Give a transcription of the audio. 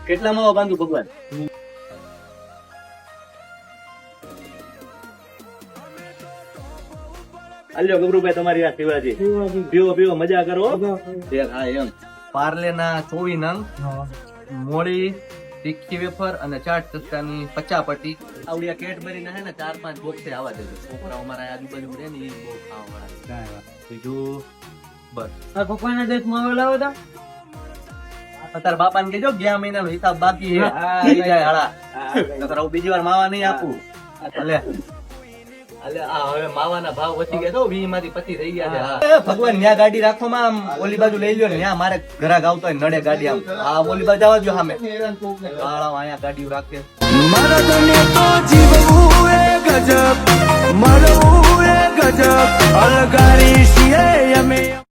કેટલા માવા બાંધું ભગવાન? હાલ્યો ગબરુભાઈ તમારી આ શિવાજી. પીવો પીવો મજા કરો. હા એમ. પાર્લે ના 24 નંગ, મોળી તીખી વેફર અને ચાટ ચસ્કાની 50 પટ્ટી. આવડિયા કેડબરી ના હે ને 4-5 બોક્સ આવવા દેજો. છોકરાઓ અમારા આજુબાજુ રહે ને એ બહુ ખાવા વાળા. બીજું બસ. પપ્પાના દેશમાં આવેલા હતા. તારા બાપા ને કેજો ગયા મહિનાનો હિસાબ બાકી છે. થઈ જાય હાડા. નકર હું બીજી વાર માવા નહીં આપું. અલે અલે આ હવે માવાના ભાવ વધી ગયા તો 20 માંથી 25 થઈ ગયા છે. હા. ભગવાન ન્યા ગાડી રાખો માં આમ ઓલી બાજુ લઈ લ્યો ને ન્યા મારે ઘરાક આવતો હોય નડે ગાડી આમ. હા ઓલી બાજુ આવજો સામે. કાળા અહીંયા ગાડીઓ રાખે. મરદને તો જીવવું એ ગજબ, મરવું એ ગજબ, અલગારી